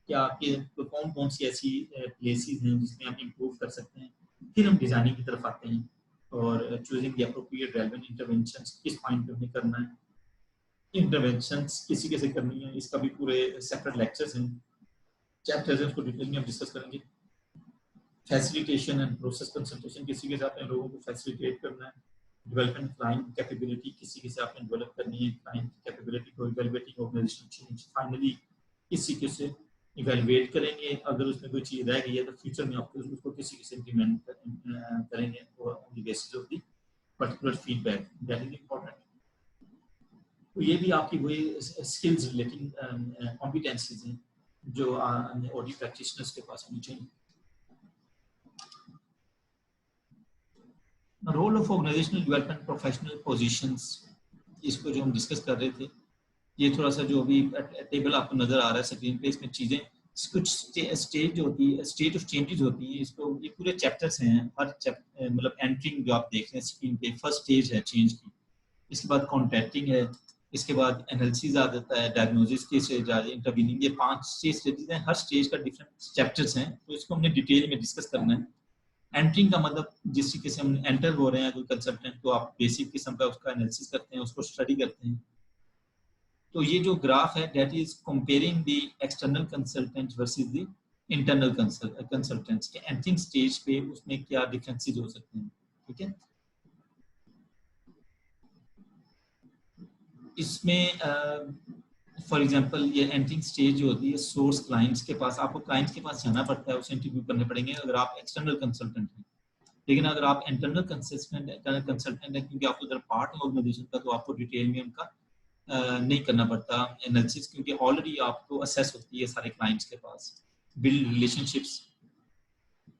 क्या आपके कौन कौन सी ऐसी प्लेसेस हैं जिसमें हम इम्प्रूव कर सकते हैं। फिर हम डिज़ाइनिंग की तरफ आते हैं और choosing the appropriate relevant interventions, किस पॉइंट पे हमें करना है, इंटरवेंशंस किसी कैसे करनी है, इसका भी पूरे सेपरेट लेक्चर्स हैं, चैप्टर्स हैं, उसको डिटेल में हम डिस्कस करेंगे। फैसिलिटेशन एंड प्रोसेस कंसल्टेशन, किसी के साथ लोगों को फैसिलिटेट करना है। डेवलपमेंट क्लाइंट कैपेबिलिटी, किसी के साथ डेवलप करनी है क्लाइंट कैपेबिलिटी को, इवैल्यूएटिंग ऑर्गेनाइजेशनल चेंज, फाइनली किसी के से इवैल्यूएट करेंगे, अगर उसमें कोई चीज रह गई है तो फ्यूचर में आप उसको किसी के से इंप्लीमेंट करेंगे on the basis of the particular feedback, that is important. तो ये भी आपकी वही स्किल्स रिलेटिंग कॉम्पिटेंसीज हैं जो ऑडियो प्रैक्टिशनर्स के पास होनी चाहिए। Role of organisational development professional positions, इसको जो हम डिस्कस कर रहे थे, ये थोड़ा सा जो अभी टेबल आपको नजर आ रहा है स्क्रीन पे, इसमें चीजें कुछ स्टेज होती है, स्टेज ऑफ चेंजेस होती है। इसको ये पूरे चैप्टर्स हैं, हर चैप्टर मतलब एंट्रिंग जो आप देख रहे हैं स्क्रीन पे, फर्स्ट स्टेज है चेंज की, इसके बाद कॉन्टैक्टिंग है, इसके बाद एनालिसिस आ जाता है, डायग्नोसिस की स्टेज आ जाती है, इंटरवीनिंग, ये 5-6 स्टेजेस हैं, हर स्टेज का डिफरेंट चैप्टर्स हैं, तो इसको हमने डिटेल में डिस्कस करना है। एंट्रिंग का मतलब जिस तरीके से हम एंटर हो रहे हैं कोई कंसल्टेंट, तो आप बेसिक किस्म का उसका एनालिसिस करते हैं, उसको स्टडी करते हैं। तो ये जो ग्राफ है that is comparing the external consultant versus the internal consultants के एंट्रिंग स्टेज पे उसमें क्या डिफरेंसेस हो सकते हैं, ठीक है। इसमें फॉर एग्जांपल ये एंट्रिंग स्टेज जो होती है सोर्स क्लाइंट्स के पास, आपको क्लाइंट्स के पास जाना पड़ता है, उसे इंटरव्यू करने पड़ेंगे अगर आप एक्सटर्नल कंसल्टेंट हैं। लेकिन अगर आप इंटरनल कंसल्टेंट है, क्योंकि आप उधर पार्ट है ऑर्गेनाइजेशन का, तो आपको डिटेल में उनका नहीं करना पड़ता एनालिसिस, क्योंकि ऑलरेडी आपको असेस होती है सारे क्लाइंट्स के पास। बिल्ड रिलेशनशिप्स,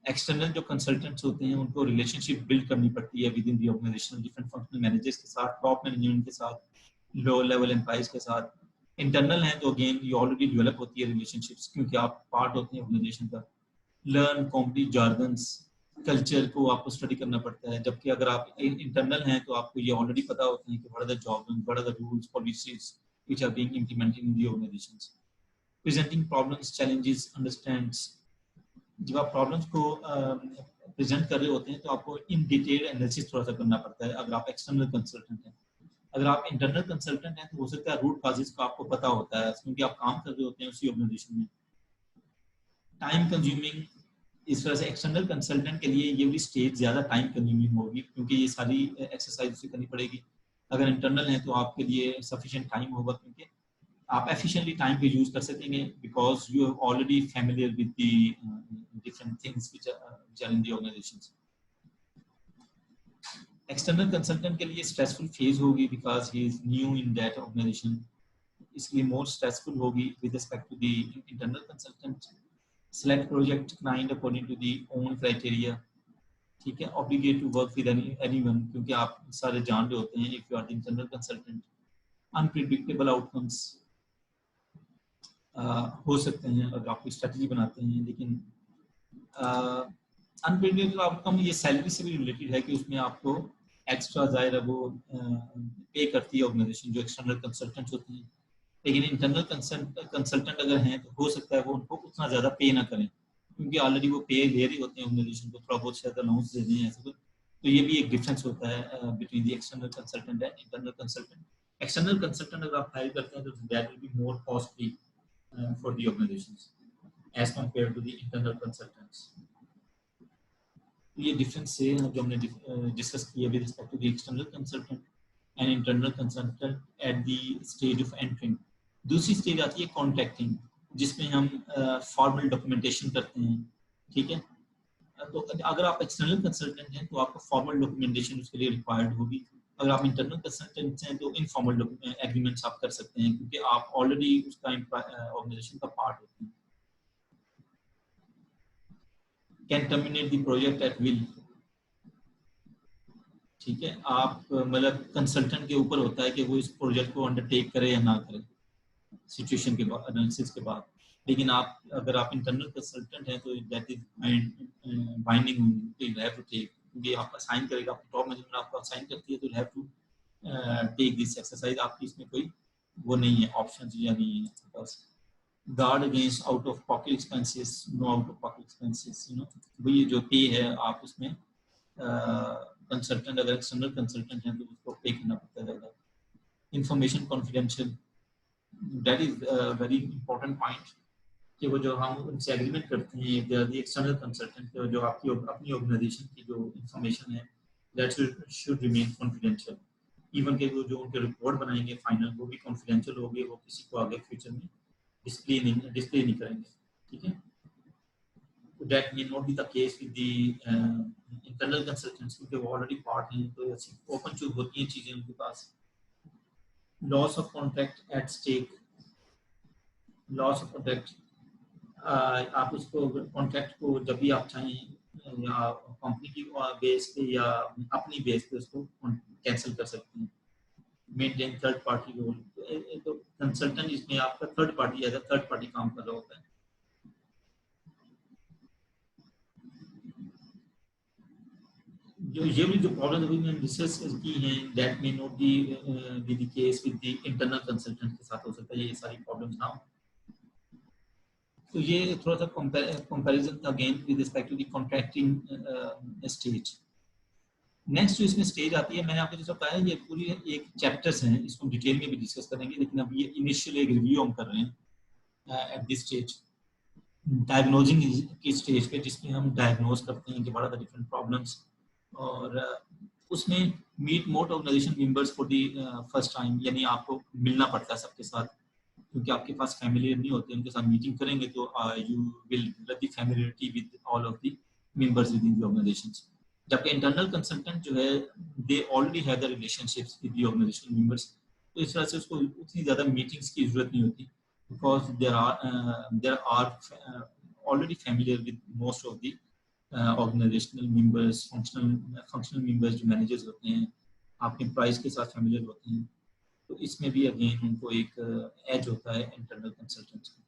एक्सटर्नल जो कंसल्टेंट्स होते हैं उनको रिलेशनशिप बिल्ड करनी पड़ती है within the organisation, different functional managers के साथ, टॉप मैनेजमेंट के साथ, लो लेवल एम्प्लॉइज के साथ। इंटरनल है तो अगेन ये ऑलरेडी डेवलप होती है रिलेशनशिप्स, क्योंकि आप पार्ट होते हैं ऑर्गेनाइजेशन का। लर्न कंपनी जार्गन्स, कल्चर को आपको स्टडी करना पड़ता है, जबकि अगर आप इंटरनल हैं तो आपको ये ऑलरेडी पता होता है कि what are the jobs, what are the rules policies which are being implemented in the organisations. Presenting problems, challenges, understands, जब आप प्रॉब्लम्स को प्रेजेंट कर रहे होते हैं तो आपको इन डिटेल एनालिसिस थोड़ा सा करना पड़ता है अगर आप एक्सटर्नल कंसल्टेंट हैं। अगर आप इंटरनल कंसल्टेंट हैं तो हो सकता है रूट कॉजेस का आपको पता होता है, क्योंकि आप काम कर रहे होते हैं उसी ऑर्गेनाइजेशन में। टाइम कंज्यूमिंग, इस वजह से एक्सटर्नल कंसल्टेंट के लिए ये भी स्टेज ज़्यादा टाइम कंज्यूमिंग होगी, क्योंकि ये सारी एक्सरसाइज उसे करनी पड़ेगी। अगर इंटरनल है तो आपके लिए सफिशिएंट टाइम होगा, क्योंकि आप एफिशिएंटली टाइम को यूज कर सकेंगे, because you are already familiar with the different things which are in the organisations. External consultant के लिए स्ट्रेसफुल फेज होगी, because he is new in that organisation, इसलिए मोर स्ट्रेसफुल होगी with respect to the internal consultant. Select project client according to the own criteria, ठीक है। Obligate to work with anyone, क्योंकि आप सारे जान रहे होते हैं if you are the internal consultant. Unpredictable outcomes हो सकते हैं अगर आप कोई स्ट्रेटजी बनाते हैं, लेकिन अनप्रिडिक्टेबल आउटकम ये सैलरी से भी रिलेटेड है कि उसमें आपको एक्स्ट्रा ज़ाहिर है वो पे करती है ऑर्गेनाइजेशन जो एक्सटर्नल कंसल्टेंट्स होते हैं। लेकिन इंटरनल कंसल्टेंट अगर हैं तो हो सकता है वो उनको उतना ज़्यादा पे ना करें, क्योंकि ऑलरेडी वो पे ले रहे होते हैं ऑर्गेनाइजेशन को, थोड़ा बहुत शायद अलाउंस दे दें ऐसा कुछ। तो ये भी एक डिफरेंस होता है between the external consultant and internal consultant. External consultant अगर आप हायर करते हैं तो that will be more costly for the organizations as compared to the internal consultants. ये डिफरेंस है जो हमने डिस्कस किया with respect to the external consultant and internal consultant at the stage of entering. दूसरी stage आती है contracting, जिसमें हम फॉर्मल डॉक्यूमेंटेशन करते हैं, ठीक है। तो अगर आप एक्सटर्नल कंसल्टेंट हैं तो आपको फॉर्मल डॉक्यूमेंटेशन उसके लिए रिक्वायर्ड होगी। अगर आप इंटरनल कंसल्टेंट हैं तो इनफॉर्मल एग्रीमेंट्स आप कर सकते हैं, क्योंकि आप ऑलरेडी उसका ऑर्गेनाइजेशन का पार्ट होते हैं। Can terminate the project at will, ठीक है। आप मतलब कंसल्टेंट के ऊपर होता है कि वो इस प्रोजेक्ट को अंडरटेक करे या ना करे सिचुएशन के बाद, एनालिसिस के बाद। लेकिन आप अगर आप इंटरनल कंसल्टेंट हैं तो that is binding, you have to take, क्योंकि आपका साइन करेगा, टॉप मैनेजमेंट आपको साइन करती है, तो you have to take this exercise. आपकी इसमें कोई वो नहीं है, ऑप्शन या नहीं है बस। Guard against out of pocket expenses, no out of pocket expenses, you know, वही जो पे है आप उसमें कंसल्टेंट अगर एक्सटर्नल कंसल्टेंट हैं तो उसको पे करना पड़ता है ज़्यादा। Information confidential, that is very important point, कि वो जो हम उनसे एग्रीमेंट करते हैं द एक्सटर्नल कंसल्टेंट, जो आपकी अपनी ऑर्गेनाइजेशन की जो इंफॉर्मेशन है that should remain confidential. Even के वो जो उनके रिपोर्ट बनाएंगे फाइनल, वो भी कॉन्फिडेंशियल होगी, वो किसी को आगे फ्यूचर में डिस्प्ले नहीं करेंगे, ठीक है। That may not be the case with the internal consultants, क्योंकि वो ऑलरेडी पार्ट हैं, तो ऐसी ओपन चूक होती हैं चीजें उनके पास। Loss of contract at stake, loss of contract, आप उसको कॉन्ट्रैक्ट को जब भी आप चाहें या कंपनी की बेस पे या अपनी बेस पे उसको कैंसिल कर सकते हैं। मेंटेन थर्ड पार्टी रोल, तो कंसल्टेंट इसमें आपका third party as a third party काम कर रहा होता है। ये भी जो प्रॉब्लम अभी मैंने डिस्कस की हैं that may not be the case with the internal consultant के साथ हो सकता है ये सारी प्रॉब्लम्स ना हो। तो ये थोड़ा सा comparison again with respect to the contracting stage. Next जो इसमें स्टेज आती है, मैंने आपको जैसा बताया ये पूरी एक चैप्टर्स हैं, इसको डिटेल में भी डिस्कस करेंगे, लेकिन अब ये इनिशियल एक रिव्यू हम कर रहे हैं एट दिस स्टेज। डायग्नोजिंग की स्टेज पे, जिसमें हम डायग्नोज करते हैं कि what are the different problems, और उसमें meet most organization members for the first time, यानी आपको मिलना पड़ता है सबके साथ, क्योंकि आपके पास फैमिलियर नहीं होते, उनके साथ मीटिंग करेंगे तो you will get the familiarity with all of the members within the organizations. जबकि इंटरनल कंसल्टेंट जो है they already have the relationships with the organization members, तो इस तरह से उसको उतनी ज़्यादा मीटिंग्स की जरूरत नहीं होती, because there are already familiar with most of the organizational members, functional members जो मैनेजर्स होते हैं, आपके प्राइस के साथ फैमिलियर होते हैं। तो इसमें भी अगेन उनको एक एज होता है इंटरनल कंसल्टेंट्स का।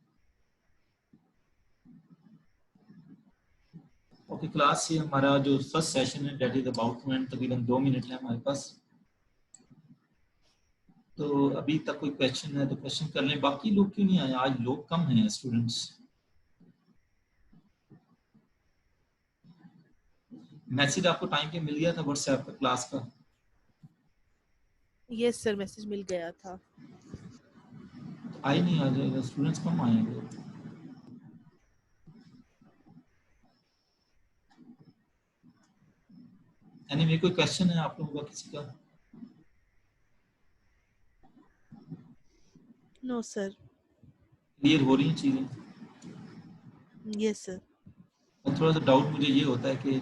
ओके, क्लास से हमारा जो फर्स्ट सेशन है that is about to end, तकरीबन 2 मिनट है हमारे पास। तो अभी तक कोई क्वेश्चन है तो क्वेश्चन कर लें। बाकी लोग क्यों नहीं आए? आज लोग कम हैं स्टूडेंट्स। मैसेज आपको टाइम पे मिल गया था व्हाट्सएप पर क्लास का? यस सर, मैसेज मिल गया था। आई नहीं, आ जाएगा, स्टूडेंट्स कम आएंगे। एनीवे, कोई क्वेश्चन है आप लोगों का किसी का? No sir. क्लियर हो रही हैं चीजें? Yes sir. थोड़ा सा डाउट मुझे ये होता है कि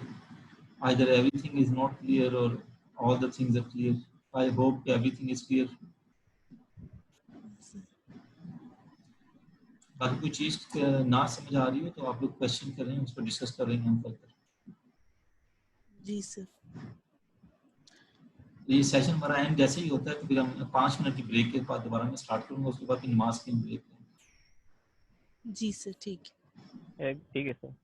either everything is not clear or all the things are clear. I hope everything is clear. बाकी कोई चीज ना समझ आ रही हो तो आप लोग क्वेश्चन करें, उसको डिस्कस करेंगे हम फर्दर। जी सर। ये सेशन हमारा एंड जैसे ही होता है तो फिर हम 5 मिनट की ब्रेक के बाद दोबारा मैं स्टार्ट करूंगा, उसके बाद फिर नमाज की ब्रेक। जी सर, ठीक है। ठीक है सर।